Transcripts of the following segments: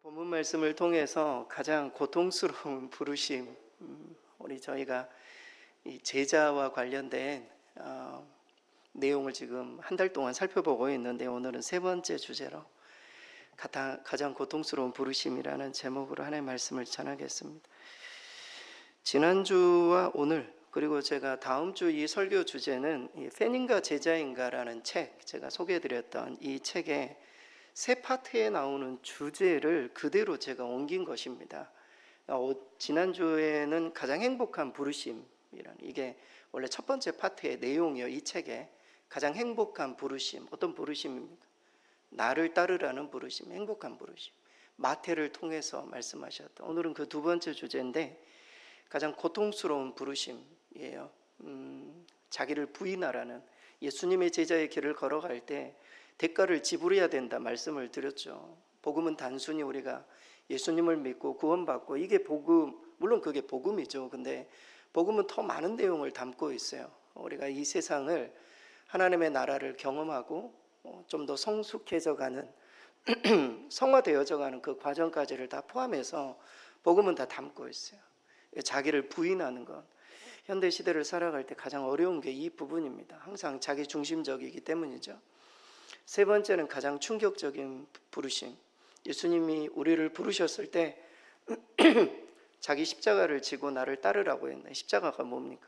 본문 말씀을 통해서 가장 고통스러운 부르심, 우리 저희가 이 제자와 관련된 내용을 지금 한 달 동안 살펴보고 있는데, 오늘은 세 번째 주제로 가장 고통스러운 부르심이라는 제목으로 하나님의 말씀을 전하겠습니다. 지난주와 오늘, 그리고 제가 다음 주 이 설교 주제는 팬인가 제자인가라는 책, 제가 소개해드렸던 이 책의 세 파트에 나오는 주제를 그대로 제가 옮긴 것입니다. 지난주에는 가장 행복한 부르심이라는, 이게 원래 첫 번째 파트의 내용이요. 이 책의 가장 행복한 부르심, 어떤 부르심입니까? 나를 따르라는 부르심, 행복한 부르심. 마태를 통해서 말씀하셨던, 오늘은 그 두 번째 주제인데 가장 고통스러운 부르심이에요. 자기를 부인하라는, 예수님의 제자의 길을 걸어갈 때 대가를 지불해야 된다 말씀을 드렸죠. 복음은 단순히 우리가 예수님을 믿고 구원받고, 이게 복음, 물론 그게 복음이죠. 근데 복음은 더 많은 내용을 담고 있어요. 우리가 이 세상을, 하나님의 나라를 경험하고 좀 더 성숙해져가는 성화되어져가는 그 과정까지를 다 포함해서 복음은 다 담고 있어요. 자기를 부인하는 것, 현대 시대를 살아갈 때 가장 어려운 게 이 부분입니다. 항상 자기 중심적이기 때문이죠. 세 번째는 가장 충격적인 부르심. 예수님이 우리를 부르셨을 때 자기 십자가를 지고 나를 따르라고 했는데, 십자가가 뭡니까?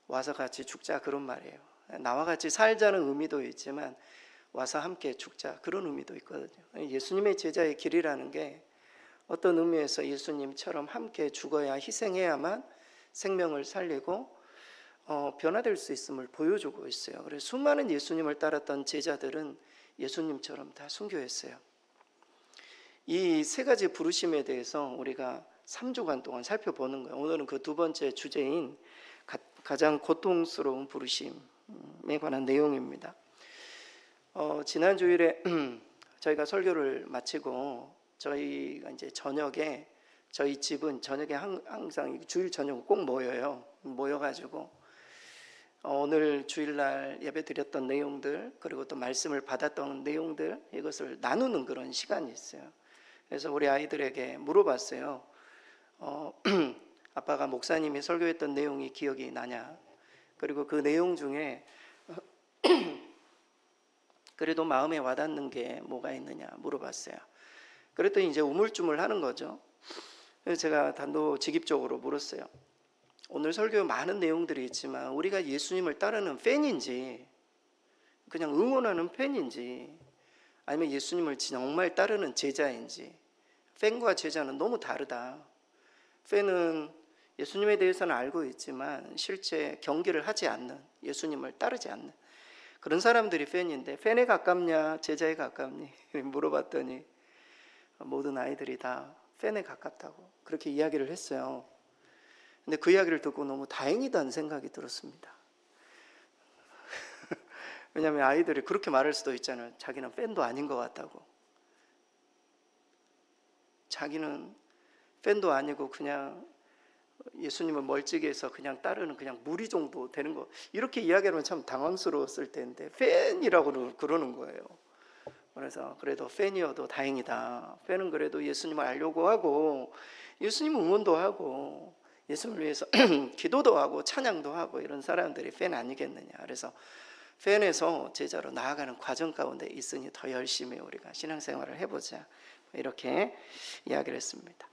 와서 같이 죽자, 그런 말이에요. 나와 같이 살자는 의미도 있지만 와서 함께 죽자, 그런 의미도 있거든요. 예수님의 제자의 길이라는 게 어떤 의미에서 예수님처럼 함께 죽어야, 희생해야만 생명을 살리고 변화될 수 있음을 보여주고 있어요. 그래서 수많은 예수님을 따랐던 제자들은 예수님처럼 다 순교했어요. 이 세 가지 부르심에 대해서 우리가 3주간 동안 살펴보는 거예요. 오늘은 그 두 번째 주제인 가장 고통스러운 부르심에 관한 내용입니다. 지난 주일에 저희가 설교를 마치고 저희가 이제 저녁에, 저희 집은 저녁에 항상 주일 저녁 꼭 모여요. 모여가지고 오늘 주일날 예배 드렸던 내용들, 그리고 또 말씀을 받았던 내용들, 이것을 나누는 그런 시간이 있어요. 그래서 우리 아이들에게 물어봤어요. 아빠가 목사님이 설교했던 내용이 기억이 나냐? 그리고 그 내용 중에 그래도 마음에 와닿는 게 뭐가 있느냐 물어봤어요. 그랬더니 이제 우물쭈물 하는 거죠. 그래서 제가 단도직입적으로 물었어요. 오늘 설교에 많은 내용들이 있지만 우리가 예수님을 따르는 팬인지, 그냥 응원하는 팬인지, 아니면 예수님을 정말 따르는 제자인지. 팬과 제자는 너무 다르다. 팬은 예수님에 대해서는 알고 있지만 실제 경계를 하지 않는, 예수님을 따르지 않는 그런 사람들이 팬인데, 팬에 가깝냐 제자에 가깝니 물어봤더니 모든 아이들이 다 팬에 가깝다고 그렇게 이야기를 했어요. 근데 그 이야기를 듣고 너무 다행이다는 생각이 들었습니다. 왜냐하면 아이들이 그렇게 말할 수도 있잖아요. 자기는 팬도 아닌 것 같다고. 자기는 팬도 아니고 그냥 예수님을 멀찍이해서 그냥 따르는 그냥 무리 정도 되는 거, 이렇게 이야기하면 참 당황스러웠을 텐데 팬이라고 그러는 거예요. 그래서 그래도 팬이어도 다행이다. 팬은 그래도 예수님을 알려고 하고, 예수님 응원도 하고, 예수님을 위해서 기도도 하고 찬양도 하고, 이런 사람들이 팬 아니겠느냐. 그래서 팬에서 제자로 나아가는 과정 가운데 있으니 더 열심히 우리가 신앙생활을 해보자, 이렇게 이야기를 했습니다.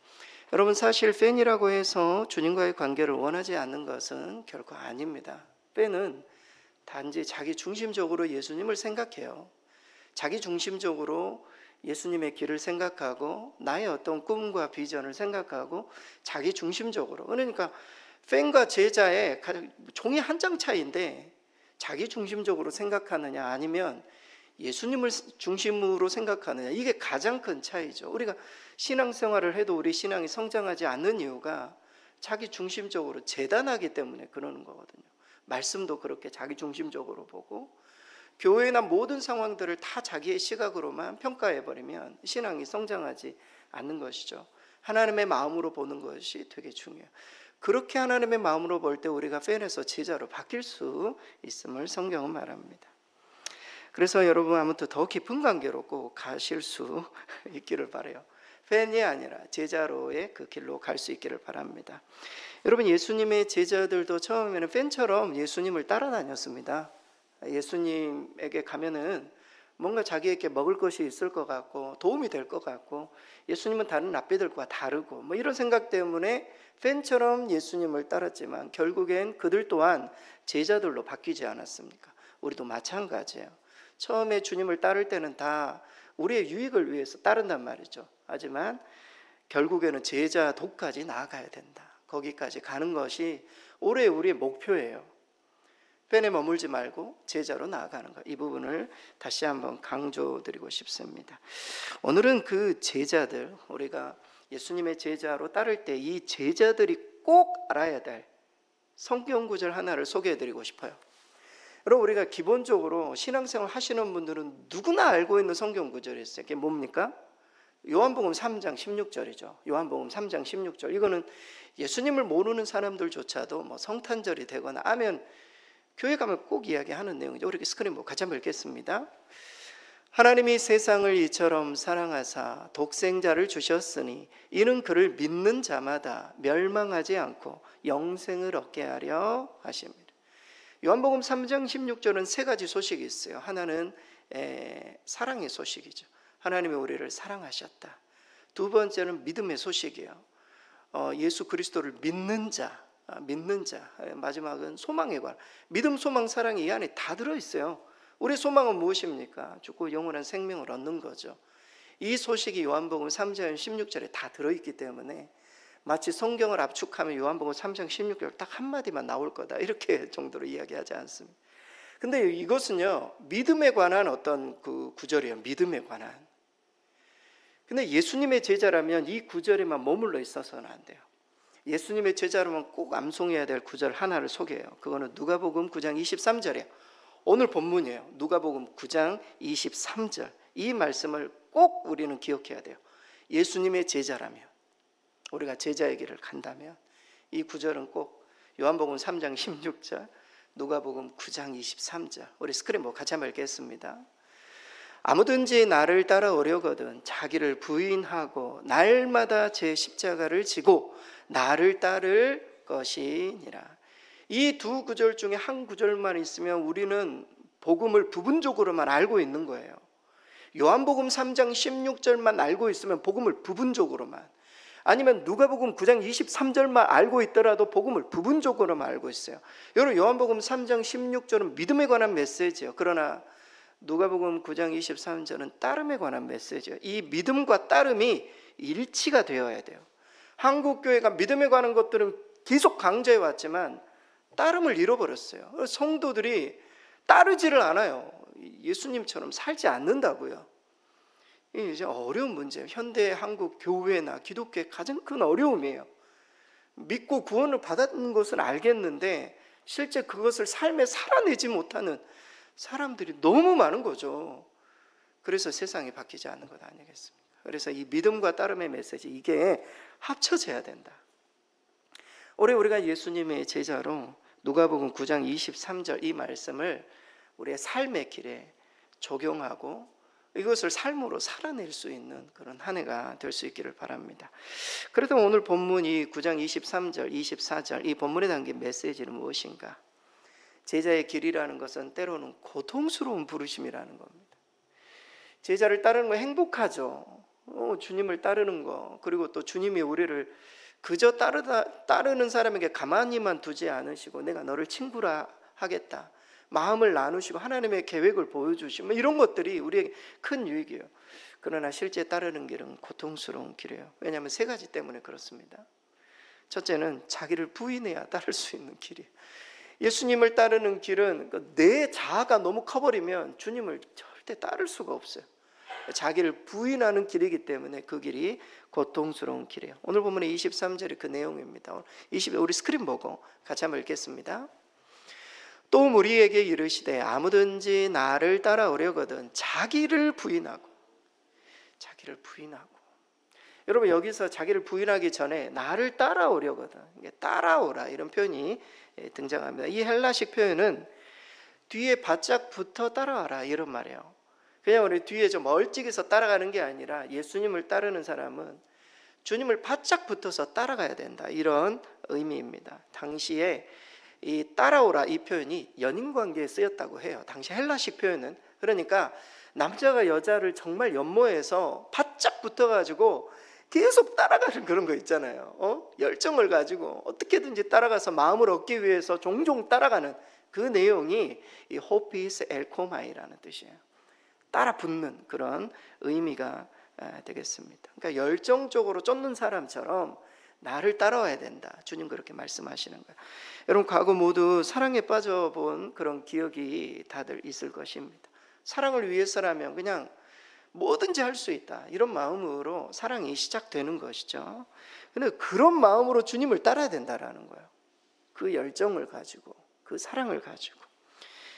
여러분, 사실 팬이라고 해서 주님과의 관계를 원하지 않는 것은 결코 아닙니다. 팬은 단지 자기 중심적으로 예수님을 생각해요. 자기 중심적으로 예수님의 길을 생각하고, 나의 어떤 꿈과 비전을 생각하고, 자기 중심적으로. 그러니까 팬과 제자의 종이 한 장 차이인데, 자기 중심적으로 생각하느냐 아니면 예수님을 중심으로 생각하느냐, 이게 가장 큰 차이죠. 우리가 신앙생활을 해도 우리 신앙이 성장하지 않는 이유가 자기 중심적으로 재단하기 때문에 그러는 거거든요. 말씀도 그렇게 자기 중심적으로 보고, 교회나 모든 상황들을 다 자기의 시각으로만 평가해버리면 신앙이 성장하지 않는 것이죠. 하나님의 마음으로 보는 것이 되게 중요해요. 그렇게 하나님의 마음으로 볼 때 우리가 팬에서 제자로 바뀔 수 있음을 성경은 말합니다. 그래서 여러분 아무튼 더 깊은 관계로 꼭 가실 수 있기를 바라요. 팬이 아니라 제자로의 그 길로 갈 수 있기를 바랍니다. 여러분, 예수님의 제자들도 처음에는 팬처럼 예수님을 따라다녔습니다. 예수님에게 가면은 뭔가 자기에게 먹을 것이 있을 것 같고 도움이 될 것 같고, 예수님은 다른 랍비들과 다르고 뭐 이런 생각 때문에 팬처럼 예수님을 따랐지만 결국엔 그들 또한 제자들로 바뀌지 않았습니까? 우리도 마찬가지예요. 처음에 주님을 따를 때는 다 우리의 유익을 위해서 따른단 말이죠. 하지만 결국에는 제자도까지 나아가야 된다. 거기까지 가는 것이 올해 우리의 목표예요. 팬에 머물지 말고 제자로 나아가는 것, 이 부분을 다시 한번 강조드리고 싶습니다. 오늘은 그 제자들, 우리가 예수님의 제자로 따를 때 이 제자들이 꼭 알아야 될 성경 구절 하나를 소개해드리고 싶어요. 여러분, 우리가 기본적으로 신앙생활 하시는 분들은 누구나 알고 있는 성경 구절이 있어요. 그게 뭡니까? 요한복음 3장 16절이죠. 요한복음 3장 16절. 이거는 예수님을 모르는 사람들조차도 뭐 성탄절이 되거나 하면 교회 가면 꼭 이야기하는 내용이죠. 우리 스크린 같이 한번 읽겠습니다. 하나님이 세상을 이처럼 사랑하사 독생자를 주셨으니 이는 그를 믿는 자마다 멸망하지 않고 영생을 얻게 하려 하십니다. 요한복음 3장 16절은 세 가지 소식이 있어요. 하나는 사랑의 소식이죠. 하나님이 우리를 사랑하셨다. 두 번째는 믿음의 소식이에요. 예수 그리스도를 믿는 자. 마지막은 소망에 관한, 믿음, 소망, 사랑이 이 안에 다 들어있어요. 우리의 소망은 무엇입니까? 죽고 영원한 생명을 얻는 거죠. 이 소식이 요한복음 3장 16절에 다 들어있기 때문에 마치 성경을 압축하면 요한복음 3장 16절 딱 한마디만 나올 거다, 이렇게 정도로 이야기하지 않습니다. 근데 이것은요, 믿음에 관한 어떤 그 구절이에요. 믿음에 관한. 근데 예수님의 제자라면 이 구절에만 머물러 있어서는 안 돼요. 예수님의 제자라면 꼭 암송해야 될 구절 하나를 소개해요. 그거는 누가복음 9장 23절이에요. 오늘 본문이에요. 누가복음 9장 23절. 이 말씀을 꼭 우리는 기억해야 돼요. 예수님의 제자라면, 우리가 제자의 길을 간다면 이 구절은 꼭 요한복음 3장 16절, 누가복음 9장 23절. 우리 스크린 같이 한번 읽겠습니다. 아무든지 나를 따라오려거든 자기를 부인하고 날마다 제 십자가를 지고 나를 따를 것이니라. 이 두 구절 중에 한 구절만 있으면 우리는 복음을 부분적으로만 알고 있는 거예요. 요한복음 3장 16절만 알고 있으면 복음을 부분적으로만, 아니면 누가복음 9장 23절만 알고 있더라도 복음을 부분적으로만 알고 있어요. 여러분, 요한복음 3장 16절은 믿음에 관한 메시지예요. 그러나 누가복음 9장 23절은 따름에 관한 메시지예요. 이 믿음과 따름이 일치가 되어야 돼요. 한국 교회가 믿음에 관한 것들은 계속 강조해 왔지만 따름을 잃어버렸어요. 성도들이 따르지를 않아요. 예수님처럼 살지 않는다고요. 이게 이제 어려운 문제예요. 현대 한국 교회나 기독교의 가장 큰 어려움이에요. 믿고 구원을 받았는 것은 알겠는데 실제 그것을 삶에 살아내지 못하는 사람들이 너무 많은 거죠. 그래서 세상이 바뀌지 않는 것 아니겠습니까? 그래서 이 믿음과 따름의 메시지, 이게 합쳐져야 된다. 올해 우리가 예수님의 제자로 누가복음 9장 23절 이 말씀을 우리의 삶의 길에 적용하고 이것을 삶으로 살아낼 수 있는 그런 한 해가 될 수 있기를 바랍니다. 그래도 오늘 본문 이 9장 23절, 24절 이 본문에 담긴 메시지는 무엇인가? 제자의 길이라는 것은 때로는 고통스러운 부르심이라는 겁니다. 제자를 따르는 거 행복하죠. 주님을 따르는 거, 그리고 또 주님이 우리를 그저 따르는 사람에게 가만히만 두지 않으시고 내가 너를 친구라 하겠다, 마음을 나누시고 하나님의 계획을 보여주시면 이런 것들이 우리에게 큰 유익이에요. 그러나 실제 따르는 길은 고통스러운 길이에요. 왜냐하면 세 가지 때문에 그렇습니다. 첫째는 자기를 부인해야 따를 수 있는 길이에요. 예수님을 따르는 길은 내 자아가 너무 커버리면 주님을 절대 따를 수가 없어요. 자기를 부인하는 길이기 때문에 그 길이 고통스러운 길이에요. 오늘 본문의 23절이 그 내용입니다. 우리 스크린 보고 같이 한번 읽겠습니다. 또 우리에게 이르시되 아무든지 나를 따라오려거든 자기를 부인하고. 여러분, 여기서 자기를 부인하기 전에 나를 따라오려거든, 따라오라, 이런 표현이 등장합니다. 이 헬라식 표현은 뒤에 바짝 붙어 따라와라 이런 말이에요. 그냥 우리 뒤에 좀 멀찍이서 따라가는 게 아니라 예수님을 따르는 사람은 주님을 바짝 붙어서 따라가야 된다, 이런 의미입니다. 당시에 이 따라오라 이 표현이 연인 관계에 쓰였다고 해요. 당시 헬라식 표현은. 그러니까 남자가 여자를 정말 연모해서 바짝 붙어가지고 계속 따라가는 그런 거 있잖아요. 열정을 가지고 어떻게든지 따라가서 마음을 얻기 위해서 종종 따라가는 그 내용이 이 호피스 엘코마이라는 뜻이에요. 따라 붙는 그런 의미가 되겠습니다. 그러니까 열정적으로 쫓는 사람처럼 나를 따라와야 된다. 주님 그렇게 말씀하시는 거예요. 여러분 과거 모두 사랑에 빠져본 그런 기억이 다들 있을 것입니다. 사랑을 위해서라면 그냥 뭐든지 할 수 있다, 이런 마음으로 사랑이 시작되는 것이죠. 근데 그런 마음으로 주님을 따라야 된다라는 거예요. 그 열정을 가지고, 그 사랑을 가지고.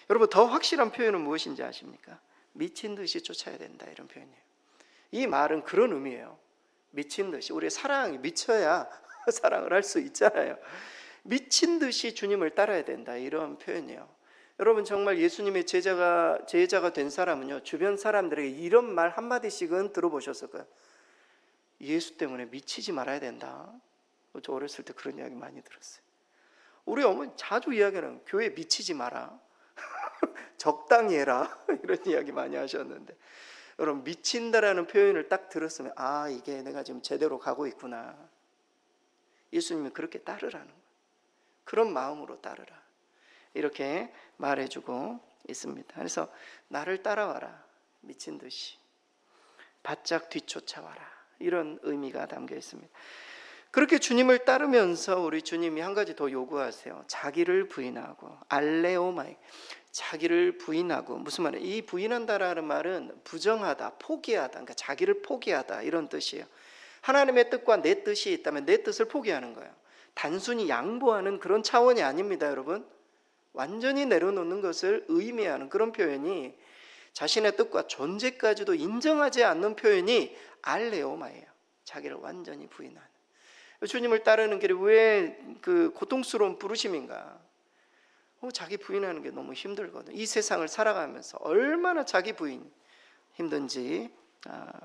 여러분 더 확실한 표현은 무엇인지 아십니까? 미친 듯이 쫓아야 된다, 이런 표현이에요. 이 말은 그런 의미예요. 미친 듯이, 우리 사랑이 미쳐야 사랑을 할 수 있잖아요. 미친 듯이 주님을 따라야 된다, 이런 표현이에요. 여러분 정말 예수님의 제자가 된 사람은요, 주변 사람들에게 이런 말 한마디씩은 들어보셨을 거예요. 예수 때문에 미치지 말아야 된다. 저 어렸을 때 그런 이야기 많이 들었어요. 우리 어머니 자주 이야기하는, 교회 미치지 마라, 적당히 해라, 이런 이야기 많이 하셨는데, 여러분 미친다라는 표현을 딱 들었으면 아, 이게 내가 지금 제대로 가고 있구나. 예수님이 그렇게 따르라는 거예요. 그런 마음으로 따르라, 이렇게 말해주고 있습니다. 그래서 나를 따라와라, 미친 듯이 바짝 뒤쫓아와라, 이런 의미가 담겨 있습니다. 그렇게 주님을 따르면서 우리 주님이 한 가지 더 요구하세요. 자기를 부인하고, 알레오마이, 자기를 부인하고. 무슨 말이에요? 이 부인한다라는 말은 부정하다, 포기하다, 그러니까 자기를 포기하다, 이런 뜻이에요. 하나님의 뜻과 내 뜻이 있다면 내 뜻을 포기하는 거예요. 단순히 양보하는 그런 차원이 아닙니다, 여러분. 완전히 내려놓는 것을 의미하는 그런 표현이, 자신의 뜻과 존재까지도 인정하지 않는 표현이 알레오마예요. 자기를 완전히 부인하는. 주님을 따르는 길이 왜 그 고통스러운 부르심인가? 자기 부인하는 게 너무 힘들거든. 이 세상을 살아가면서 얼마나 자기 부인 힘든지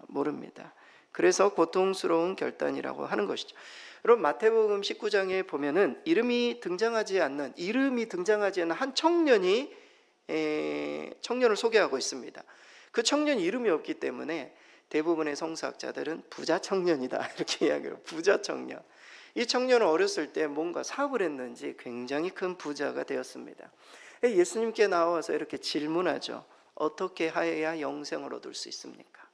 모릅니다. 그래서 고통스러운 결단이라고 하는 것이죠. 여러분 마태복음 19장에 보면은 이름이 등장하지 않는 한 청년을 소개하고 있습니다. 그 청년 이름이 없기 때문에 대부분의 성서학자들은 부자 청년이다, 이렇게 이야기해요. 부자 청년. 이 청년은 어렸을 때 뭔가 사업을 했는지 굉장히 큰 부자가 되었습니다. 예수님께 나와서 이렇게 질문하죠. 어떻게 하여야 영생을 얻을 수 있습니까?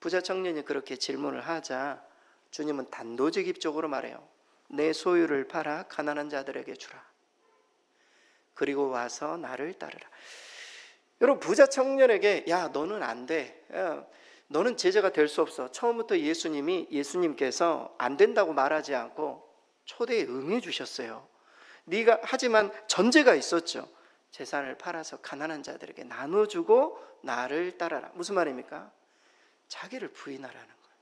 부자 청년이 그렇게 질문을 하자 주님은 단도직입적으로 말해요. 내 소유를 팔아 가난한 자들에게 주라. 그리고 와서 나를 따르라. 여러분 부자 청년에게 야, 너는 안 돼. 너는 제자가 될 수 없어. 처음부터 예수님께서 안 된다고 말하지 않고 초대에 응해 주셨어요. 네가, 하지만 전제가 있었죠. 재산을 팔아서 가난한 자들에게 나눠주고 나를 따라라. 무슨 말입니까? 자기를 부인하라는 거예요.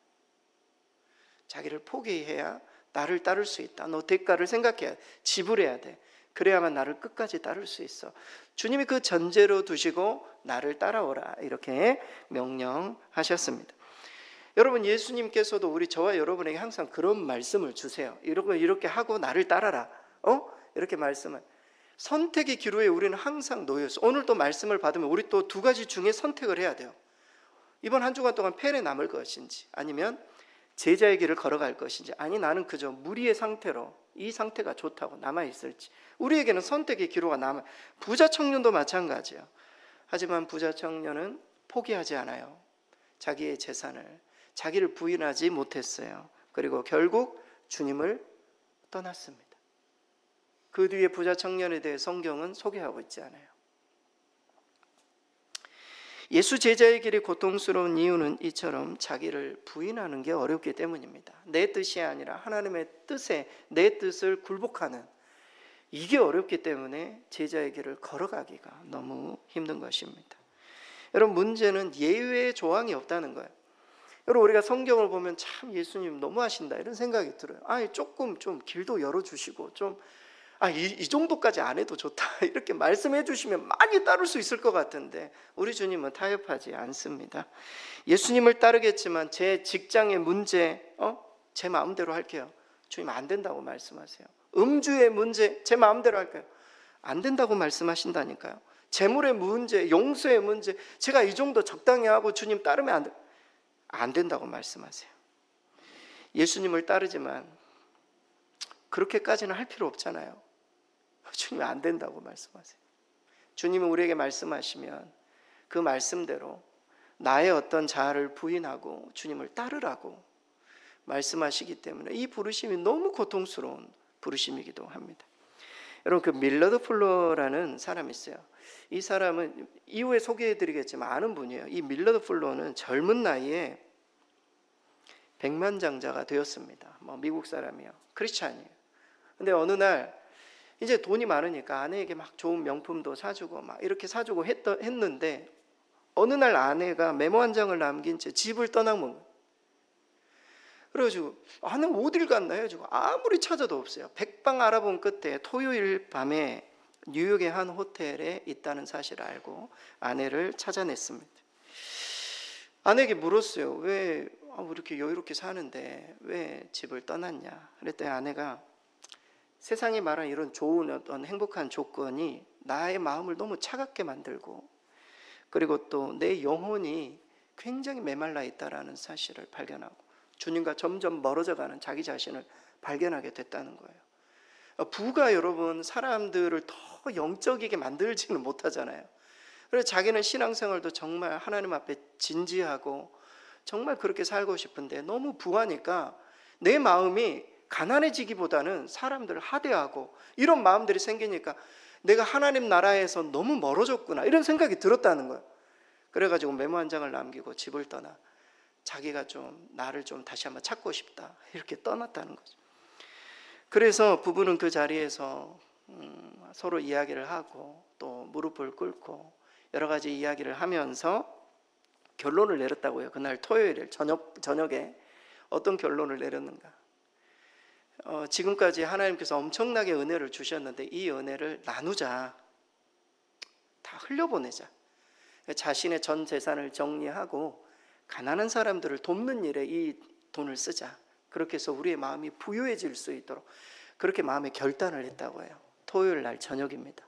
자기를 포기해야 나를 따를 수 있다. 너 대가를 생각해야 돼. 지불해야 돼. 그래야만 나를 끝까지 따를 수 있어. 주님이 그 전제로 두시고 나를 따라오라, 이렇게 명령하셨습니다. 여러분 예수님께서도 저와 여러분에게 항상 그런 말씀을 주세요. 이렇게 하고 나를 따라라. 이렇게 말씀을. 선택의 기로에 우리는 항상 놓여 있어. 오늘 또 말씀을 받으면 우리 또 두 가지 중에 선택을 해야 돼요. 이번 한 주간 동안 펜에 남을 것인지, 아니면 제자의 길을 걸어갈 것인지, 아니 나는 그저 무리의 상태로 이 상태가 좋다고 남아있을지. 우리에게는 선택의 기로가 남아. 부자 청년도 마찬가지예요. 하지만 부자 청년은 포기하지 않아요. 자기의 재산을, 자기를 부인하지 못했어요. 그리고 결국 주님을 떠났습니다. 그 뒤에 부자 청년에 대해 성경은 소개하고 있지 않아요. 예수 제자의 길이 고통스러운 이유는 이처럼 자기를 부인하는 게 어렵기 때문입니다. 내 뜻이 아니라 하나님의 뜻에 내 뜻을 굴복하는, 이게 어렵기 때문에 제자의 길을 걸어가기가 너무 힘든 것입니다. 여러분 문제는 예외의 조항이 없다는 거예요. 여러분 우리가 성경을 보면 참 예수님 너무하신다, 이런 생각이 들어요. 조금 좀 길도 열어주시고 좀 이 정도까지 안 해도 좋다 이렇게 말씀해 주시면 많이 따를 수 있을 것 같은데 우리 주님은 타협하지 않습니다. 예수님을 따르겠지만 제 직장의 문제 제 마음대로 할게요. 주님 안 된다고 말씀하세요. 음주의 문제 제 마음대로 할게요. 안 된다고 말씀하신다니까요. 재물의 문제, 용서의 문제 제가 이 정도 적당히 하고 주님 따르면 안 된다고 말씀하세요. 예수님을 따르지만 그렇게까지는 할 필요 없잖아요. 주님이 안 된다고 말씀하세요. 주님은 우리에게 말씀하시면 그 말씀대로 나의 어떤 자아를 부인하고 주님을 따르라고 말씀하시기 때문에 이 부르심이 너무 고통스러운 부르심이기도 합니다. 여러분 그 밀러드 플로라는 사람이 있어요. 이 사람은 이후에 소개해드리겠지만 아는 분이에요. 이 밀러드 플로는 젊은 나이에 백만장자가 되었습니다. 미국 사람이에요. 크리스찬이에요. 근데 어느 날 이제 돈이 많으니까 아내에게 막 좋은 명품도 사주고 막 이렇게 사주고 했는데 어느 날 아내가 메모 한 장을 남긴 채 집을 떠나본 거예요. 그래가지고 아내 어딜 갔나 해가지고 아무리 찾아도 없어요. 백방 알아본 끝에 토요일 밤에 뉴욕의 한 호텔에 있다는 사실을 알고 아내를 찾아냈습니다. 아내에게 물었어요. 왜 이렇게 여유롭게 사는데 왜 집을 떠났냐. 그랬더니 아내가 세상이 말하는 이런 좋은 어떤 행복한 조건이 나의 마음을 너무 차갑게 만들고 그리고 또 내 영혼이 굉장히 메말라 있다라는 사실을 발견하고 주님과 점점 멀어져가는 자기 자신을 발견하게 됐다는 거예요. 부가 여러분 사람들을 더 영적이게 만들지는 못하잖아요. 그래서 자기는 신앙생활도 정말 하나님 앞에 진지하고 정말 그렇게 살고 싶은데 너무 부하니까 내 마음이 가난해지기보다는 사람들을 하대하고 이런 마음들이 생기니까 내가 하나님 나라에서 너무 멀어졌구나 이런 생각이 들었다는 거예요. 그래가지고 메모 한 장을 남기고 집을 떠나 자기가 좀 나를 좀 다시 한번 찾고 싶다 이렇게 떠났다는 거죠. 그래서 부부는 그 자리에서 서로 이야기를 하고 또 무릎을 꿇고 여러 가지 이야기를 하면서 결론을 내렸다고요. 그날 토요일 저녁에 어떤 결론을 내렸는가. 지금까지 하나님께서 엄청나게 은혜를 주셨는데 이 은혜를 나누자. 다 흘려보내자. 자신의 전 재산을 정리하고 가난한 사람들을 돕는 일에 이 돈을 쓰자. 그렇게 해서 우리의 마음이 부유해질 수 있도록 그렇게 마음의 결단을 했다고 해요. 토요일 날 저녁입니다.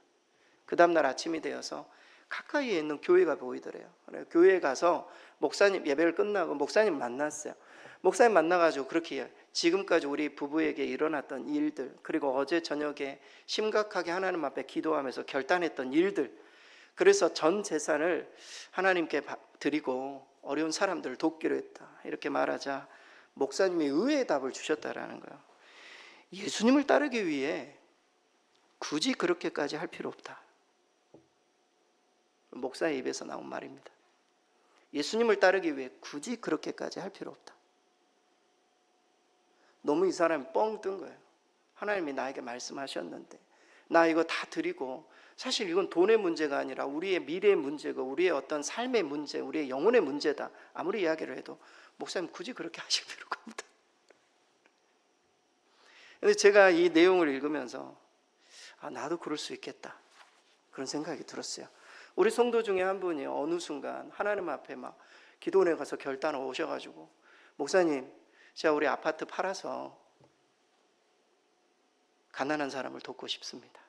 그 다음날 아침이 되어서 가까이에 있는 교회가 보이더래요. 교회에 가서 목사님 예배를 끝나고 목사님 만났어요. 목사님 만나가지고 그렇게 지금까지 우리 부부에게 일어났던 일들 그리고 어제 저녁에 심각하게 하나님 앞에 기도하면서 결단했던 일들 그래서 전 재산을 하나님께 드리고 어려운 사람들을 돕기로 했다 이렇게 말하자 목사님이 의외의 답을 주셨다라는 거예요. 예수님을 따르기 위해 굳이 그렇게까지 할 필요 없다. 목사의 입에서 나온 말입니다. 예수님을 따르기 위해 굳이 그렇게까지 할 필요 없다. 너무 이 사람이 뻥 뜬 거예요. 하나님이 나에게 말씀하셨는데 나 이거 다 드리고 사실 이건 돈의 문제가 아니라 우리의 미래의 문제고 우리의 어떤 삶의 문제 우리의 영혼의 문제다 아무리 이야기를 해도 목사님 굳이 그렇게 하실 필요가 없다. 그런데 제가 이 내용을 읽으면서 나도 그럴 수 있겠다 그런 생각이 들었어요. 우리 성도 중에 한 분이 어느 순간 하나님 앞에 막 기도원에 가서 결단을 오셔가지고 목사님 제가 우리 아파트 팔아서 가난한 사람을 돕고 싶습니다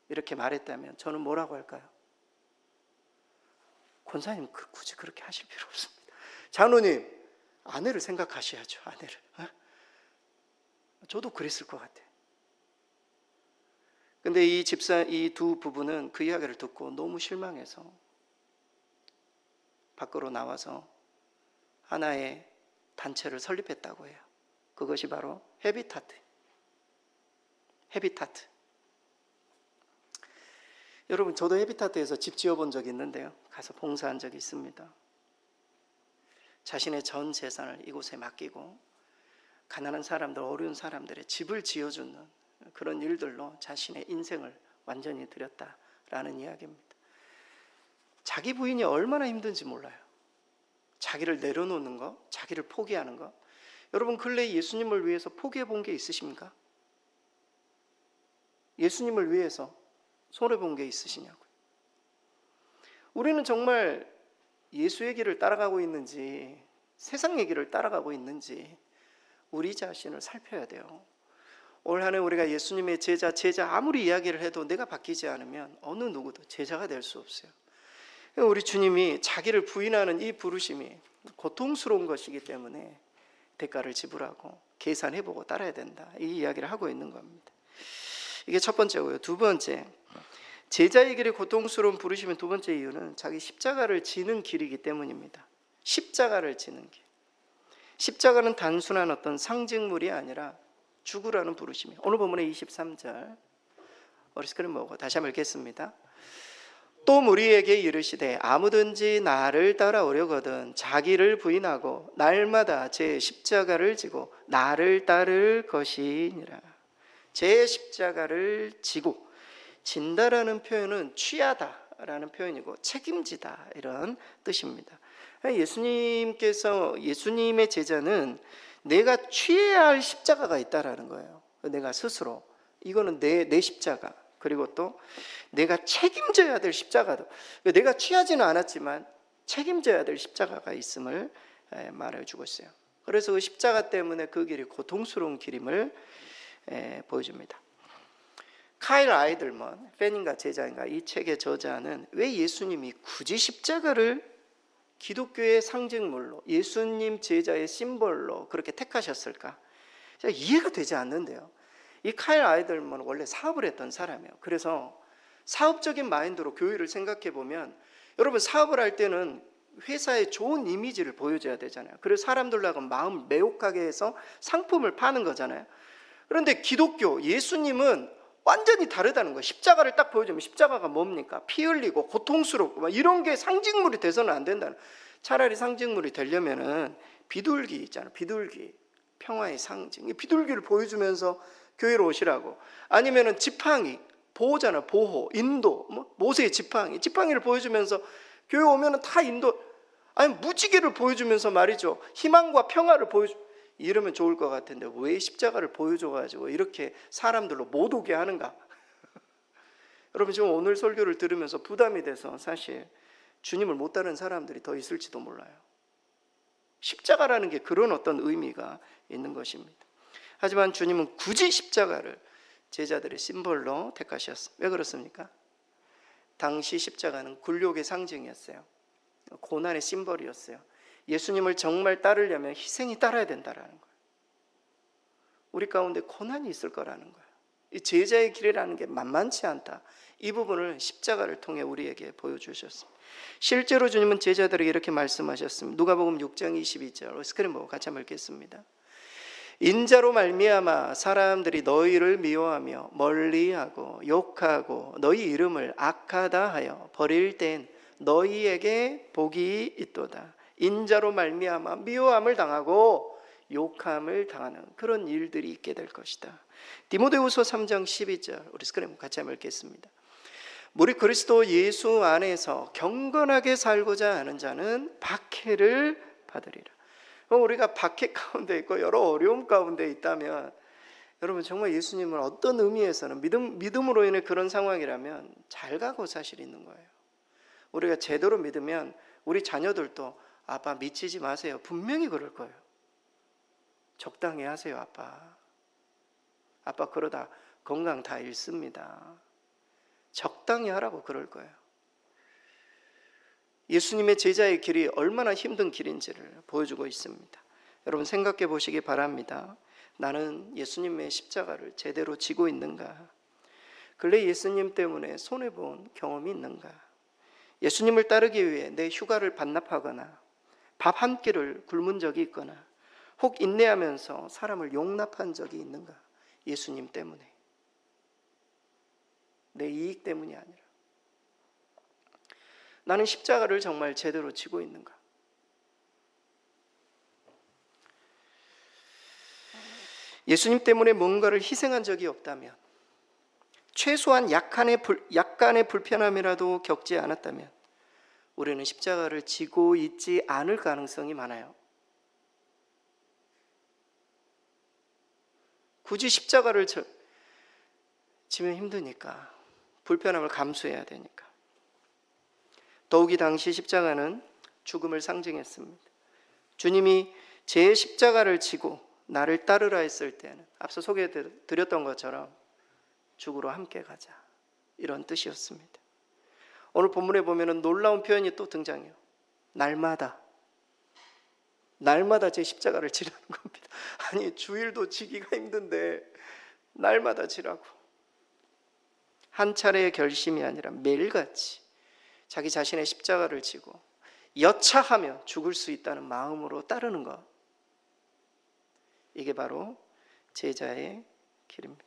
이렇게 말했다면 저는 뭐라고 할까요? 권사님 굳이 그렇게 하실 필요 없습니다. 장로님 아내를 생각하셔야죠. 아내를. 저도 그랬을 것 같아요. 근데 이 두 부부는 그 이야기를 듣고 너무 실망해서 밖으로 나와서 하나의 단체를 설립했다고 해요. 그것이 바로 헤비타트. 여러분 저도 헤비타트에서 집 지어본 적이 있는데요. 가서 봉사한 적이 있습니다. 자신의 전 재산을 이곳에 맡기고 가난한 사람들, 어려운 사람들의 집을 지어주는 그런 일들로 자신의 인생을 완전히 드렸다라는 이야기입니다. 자기 부인이 얼마나 힘든지 몰라요. 자기를 내려놓는 것, 자기를 포기하는 것. 여러분 근래 예수님을 위해서 포기해 본 게 있으십니까? 예수님을 위해서 손해본 게 있으시냐고요. 우리는 정말 예수의 길을 따라가고 있는지 세상의 길을 따라가고 있는지 우리 자신을 살펴야 돼요. 올 한 해 우리가 예수님의 제자 아무리 이야기를 해도 내가 바뀌지 않으면 어느 누구도 제자가 될 수 없어요. 우리 주님이 자기를 부인하는 이 부르심이 고통스러운 것이기 때문에 대가를 지불하고 계산해보고 따라야 된다, 이 이야기를 하고 있는 겁니다. 이게 첫 번째고요. 두 번째, 제자의 길이 고통스러운 부르심의 두 번째 이유는 자기 십자가를 지는 길이기 때문입니다. 십자가를 지는 길. 십자가는 단순한 어떤 상징물이 아니라 죽으라는 부르심이에요. 오늘 본문의 23절 어리스크림 보고 다시 한번 읽겠습니다. 또 무리에게 이르시되 아무든지 나를 따라오려거든 자기를 부인하고 날마다 제 십자가를 지고 나를 따를 것이니라. 제 십자가를 지고, 진다라는 표현은 취하다라는 표현이고 책임지다 이런 뜻입니다. 예수님의 제자는 내가 취해야 할 십자가가 있다라는 거예요. 내가 스스로 이거는 내 십자가, 그리고 또 내가 책임져야 될 십자가도, 내가 취하지는 않았지만 책임져야 될 십자가가 있음을 말해주고 있어요. 그래서 그 십자가 때문에 그 길이 고통스러운 길임을 보여줍니다. 카일 아이들먼, 팬인가 제자인가, 이 책의 저자는 왜 예수님이 굳이 십자가를 기독교의 상징물로, 예수님 제자의 심벌로 그렇게 택하셨을까? 이해가 되지 않는데요. 이 카일 아이들먼은 원래 사업을 했던 사람이에요. 그래서 사업적인 마인드로 교회를 생각해 보면, 여러분 사업을 할 때는 회사에 좋은 이미지를 보여줘야 되잖아요. 그래서 사람들하고 마음 매혹하게 해서 상품을 파는 거잖아요. 그런데 기독교, 예수님은 완전히 다르다는 거예요. 십자가를 딱 보여주면 십자가가 뭡니까? 피 흘리고 고통스럽고 막 이런 게 상징물이 돼서는 안 된다는. 차라리 상징물이 되려면은 비둘기 있잖아요. 비둘기, 평화의 상징. 이 비둘기를 보여주면서 교회로 오시라고. 아니면은 지팡이, 보호잖아, 보호, 인도, 모세의 지팡이를 보여주면서 교회 오면은 다 인도. 아니 무지개를 보여주면서 말이죠, 희망과 평화를 이러면 좋을 것 같은데 왜 십자가를 보여줘가지고 이렇게 사람들로 못 오게 하는가? 여러분 지금 오늘 설교를 들으면서 부담이 돼서 사실 주님을 못 따르는 사람들이 더 있을지도 몰라요. 십자가라는 게 그런 어떤 의미가 있는 것입니다. 하지만 주님은 굳이 십자가를 제자들의 심벌로 택하셨습니다. 왜 그렇습니까? 당시 십자가는 굴욕의 상징이었어요. 고난의 심벌이었어요. 예수님을 정말 따르려면 희생이 따라야 된다라는 거예요. 우리 가운데 고난이 있을 거라는 거예요. 이 제자의 길이라는 게 만만치 않다. 이 부분을 십자가를 통해 우리에게 보여주셨습니다. 실제로 주님은 제자들에게 이렇게 말씀하셨습니다. 누가복음 6장 22절 스크린 보고 같이 한번 읽겠습니다. 인자로 말미암아 사람들이 너희를 미워하며 멀리하고 욕하고 너희 이름을 악하다 하여 버릴 땐 너희에게 복이 있도다. 인자로 말미암아 미워함을 당하고 욕함을 당하는 그런 일들이 있게 될 것이다. 디모데후서 3장 12절 우리 스크린 같이 한번 읽겠습니다. 우리 그리스도 예수 안에서 경건하게 살고자 하는 자는 박해를 받으리라. 우리가 박해 가운데 있고 여러 어려움 가운데 있다면, 여러분 정말 예수님은 어떤 의미에서는 믿음으로 인해 그런 상황이라면 잘 가고 사실 있는 거예요. 우리가 제대로 믿으면 우리 자녀들도 아빠 미치지 마세요, 분명히 그럴 거예요. 적당히 하세요 아빠 그러다 건강 다 잃습니다. 적당히 하라고 그럴 거예요. 예수님의 제자의 길이 얼마나 힘든 길인지를 보여주고 있습니다. 여러분 생각해 보시기 바랍니다. 나는 예수님의 십자가를 제대로 지고 있는가? 근래 예수님 때문에 손해본 경험이 있는가? 예수님을 따르기 위해 내 휴가를 반납하거나 밥 한 끼를 굶은 적이 있거나 혹 인내하면서 사람을 용납한 적이 있는가? 예수님 때문에, 내 이익 때문이 아니라 나는 십자가를 정말 제대로 지고 있는가? 예수님 때문에 뭔가를 희생한 적이 없다면, 최소한 약간의 불편함이라도 겪지 않았다면 우리는 십자가를 지고 있지 않을 가능성이 많아요. 굳이 십자가를 지면 힘드니까, 불편함을 감수해야 되니까. 더욱이 당시 십자가는 죽음을 상징했습니다. 주님이 제 십자가를 지고 나를 따르라 했을 때는 앞서 소개해드렸던 것처럼 죽으러 함께 가자, 이런 뜻이었습니다. 오늘 본문에 보면 놀라운 표현이 또 등장해요. 날마다 제 십자가를 지라는 겁니다. 아니, 주일도 지기가 힘든데 날마다 지라고. 한 차례의 결심이 아니라 매일같이 자기 자신의 십자가를 지고 여차하면 죽을 수 있다는 마음으로 따르는 것, 이게 바로 제자의 길입니다.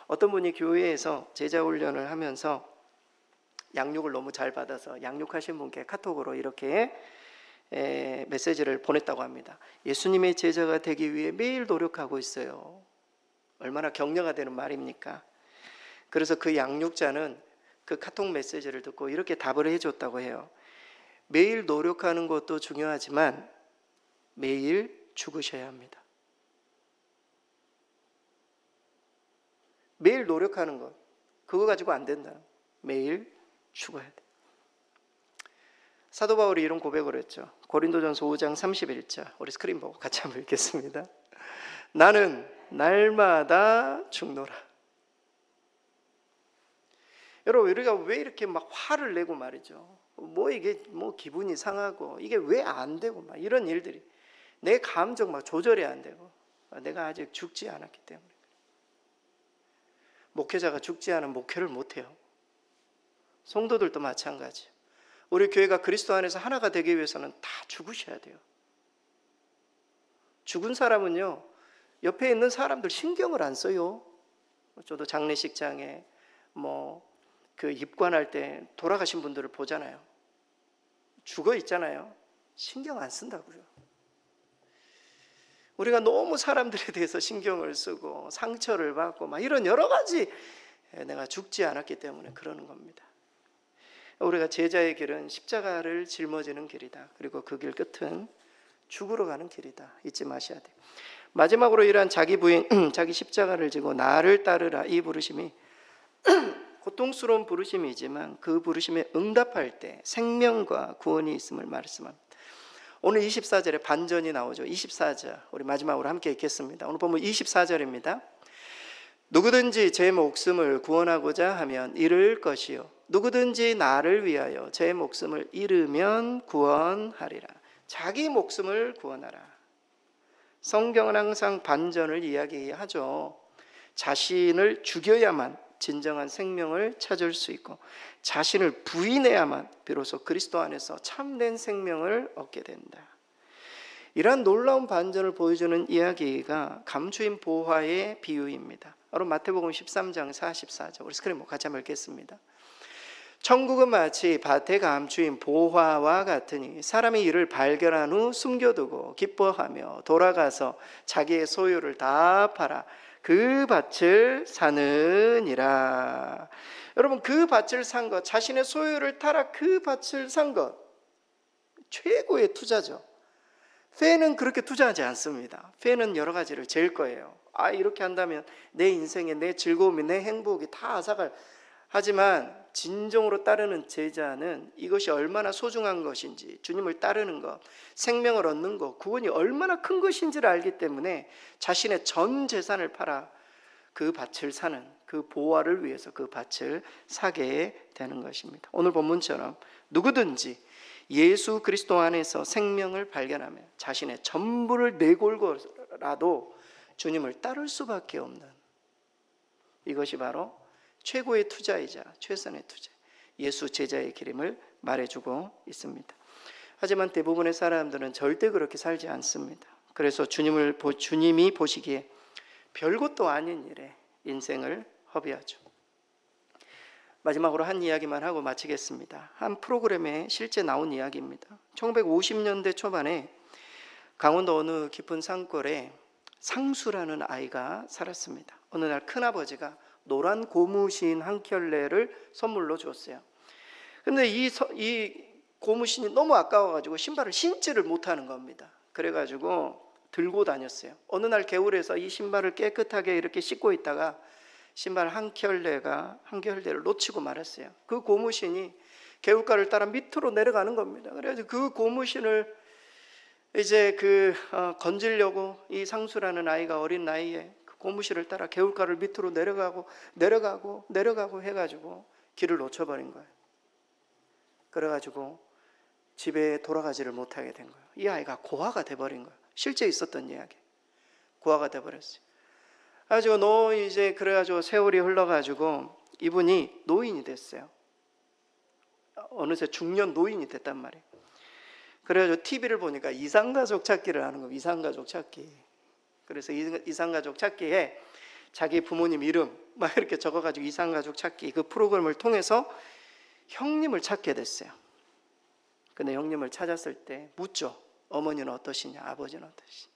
어떤 분이 교회에서 제자 훈련을 하면서 양육을 너무 잘 받아서 양육하신 분께 카톡으로 이렇게 메시지를 보냈다고 합니다. 예수님의 제자가 되기 위해 매일 노력하고 있어요. 얼마나 격려가 되는 말입니까? 그래서 그 양육자는 그 카톡 메시지를 듣고 이렇게 답을 해줬다고 해요. 매일 노력하는 것도 중요하지만 매일 죽으셔야 합니다. 매일 노력하는 것, 그거 가지고 안 된다. 매일 죽어야 돼. 사도 바울이 이런 고백을 했죠. 고린도전서 5장 31절, 우리 스크린 보고 같이 한번 읽겠습니다. 나는 날마다 죽노라. 여러분, 우리가 왜 이렇게 막 화를 내고 말이죠. 이게 기분이 상하고 이게 왜 안 되고 막 이런 일들이, 내 감정 막 조절이 안 되고, 내가 아직 죽지 않았기 때문에. 목회자가 죽지 않은 목회를 못해요. 성도들도 마찬가지. 우리 교회가 그리스도 안에서 하나가 되기 위해서는 다 죽으셔야 돼요. 죽은 사람은요, 옆에 있는 사람들 신경을 안 써요. 저도 장례식장에 그 입관할 때 돌아가신 분들을 보잖아요. 죽어 있잖아요. 신경 안 쓴다고요. 우리가 너무 사람들에 대해서 신경을 쓰고 상처를 받고 막 이런 여러 가지, 내가 죽지 않았기 때문에 그러는 겁니다. 우리가 제자의 길은 십자가를 짊어지는 길이다. 그리고 그 길 끝은 죽으러 가는 길이다. 잊지 마셔야 돼요. 마지막으로 이러한 자기 부인, 자기 십자가를 지고 나를 따르라, 이 부르심이 고통스러운 부르심이지만 그 부르심에 응답할 때 생명과 구원이 있음을 말씀합니다. 오늘 24절에 반전이 나오죠. 24절 우리 마지막으로 함께 읽겠습니다. 오늘 보면 24절입니다. 누구든지 제 목숨을 구원하고자 하면 잃을 것이요, 누구든지 나를 위하여 제 목숨을 잃으면 구원하리라. 자기 목숨을 구원하라. 성경은 항상 반전을 이야기하죠. 자신을 죽여야만 진정한 생명을 찾을 수 있고, 자신을 부인해야만 비로소 그리스도 안에서 참된 생명을 얻게 된다. 이러한 놀라운 반전을 보여주는 이야기가 감추인 보화의 비유입니다. 바로 마태복음 13장 44절, 우리 스크린 같이 한번 읽겠습니다. 천국은 마치 밭에 감추인 보화와 같으니 사람이 이를 발견한 후 숨겨두고 기뻐하며 돌아가서 자기의 소유를 다 팔아 그 밭을 사느니라. 여러분, 그 밭을 산 것, 자신의 소유를 팔아 그 밭을 산 것, 최고의 투자죠. 폐는 그렇게 투자하지 않습니다. 폐는 여러 가지를 잴 거예요. 이렇게 한다면 내 인생에 내 즐거움이, 내 행복이 다 앗아갈. 하지만 진정으로 따르는 제자는 이것이 얼마나 소중한 것인지, 주님을 따르는 것, 생명을 얻는 것, 구원이 얼마나 큰 것인지를 알기 때문에 자신의 전 재산을 팔아 그 밭을 사는, 그 보화를 위해서 그 밭을 사게 되는 것입니다. 오늘 본문처럼 누구든지 예수 그리스도 안에서 생명을 발견하며 자신의 전부를 내걸고라도 주님을 따를 수밖에 없는, 이것이 바로 최고의 투자이자 최선의 투자, 예수 제자의 길임을 말해주고 있습니다. 하지만 대부분의 사람들은 절대 그렇게 살지 않습니다. 그래서 주님이 보시기에 별것도 아닌 일에 인생을 허비하죠. 마지막으로 한 이야기만 하고 마치겠습니다. 한 프로그램에 실제 나온 이야기입니다. 1950년대 초반에 강원도 어느 깊은 산골에 상수라는 아이가 살았습니다. 어느 날 큰아버지가 노란 고무신 한 켤레를 선물로 줬어요. 근데 이 고무신이 너무 아까워가지고 신발을 신지를 못하는 겁니다. 그래가지고 들고 다녔어요. 어느 날 개울에서 이 신발을 깨끗하게 이렇게 씻고 있다가 신발 한 켤레를 놓치고 말았어요. 그 고무신이 개울가를 따라 밑으로 내려가는 겁니다. 그래서 그 고무신을 이제 건지려고 이 상수라는 아이가 어린 나이에 그 고무신을 따라 개울가를 밑으로 내려가고 해가지고 길을 놓쳐버린 거예요. 그래가지고 집에 돌아가지를 못하게 된 거예요. 이 아이가 고아가 돼버린 거예요. 실제 있었던 이야기. 고아가 돼버렸어요. 그래가지고 세월이 흘러가지고 이분이 노인이 됐어요. 어느새 중년 노인이 됐단 말이에요. 그래가지고 TV를 보니까 이상가족 찾기를 하는 거예요. 이상가족 찾기. 그래서 이상가족 찾기에 자기 부모님 이름 막 이렇게 적어가지고 이상가족 찾기 그 프로그램을 통해서 형님을 찾게 됐어요. 근데 형님을 찾았을 때 묻죠. 어머니는 어떠시냐, 아버지는 어떠시냐.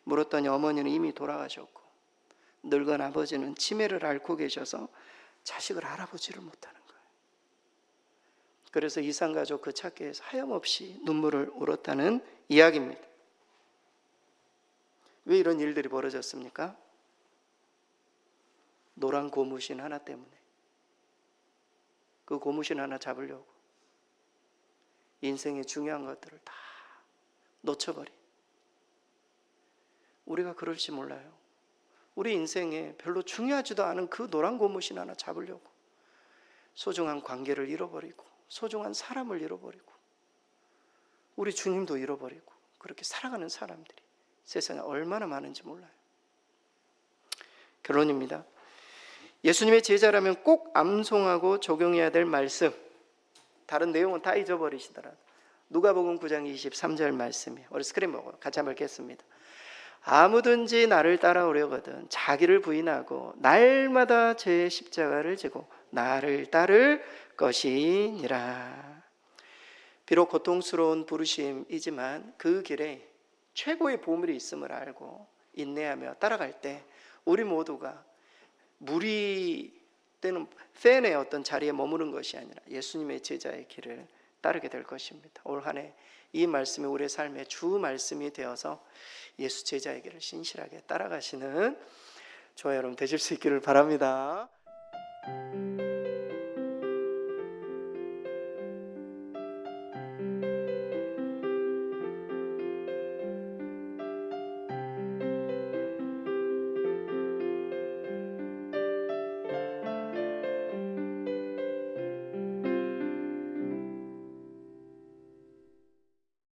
물었더니 어머니는 이미 돌아가셨고 늙은 아버지는 치매를 앓고 계셔서 자식을 알아보지를 못하는 거예요. 그래서 이상가족 그 찾기에서 하염없이 눈물을 울었다는 이야기입니다. 왜 이런 일들이 벌어졌습니까? 노란 고무신 하나 때문에. 그 고무신 하나 잡으려고 인생의 중요한 것들을 다 놓쳐버린. 우리가 그럴지 몰라요. 우리 인생에 별로 중요하지도 않은 그 노란 고무신 하나 잡으려고 소중한 관계를 잃어버리고 소중한 사람을 잃어버리고 우리 주님도 잃어버리고 그렇게 살아가는 사람들이 세상에 얼마나 많은지 몰라요. 결론입니다. 예수님의 제자라면 꼭 암송하고 적용해야 될 말씀, 다른 내용은 다 잊어버리시더라도 누가복음 9장 23절 말씀이에요. 우리 스크린 보고 같이 한번 읽겠습니다. 아무든지 나를 따라오려거든 자기를 부인하고 날마다 제 십자가를 지고 나를 따를 것이니라. 비록 고통스러운 부르심이지만 그 길에 최고의 보물이 있음을 알고 인내하며 따라갈 때 우리 모두가 무리 때는 팬의 어떤 자리에 머무는 것이 아니라 예수님의 제자의 길을 따르게 될 것입니다. 올 한 해 이 말씀이 우리의 삶의 주 말씀이 되어서 예수 제자의 길을 신실하게 따라가시는 저와 여러분 되실 수 있기를 바랍니다.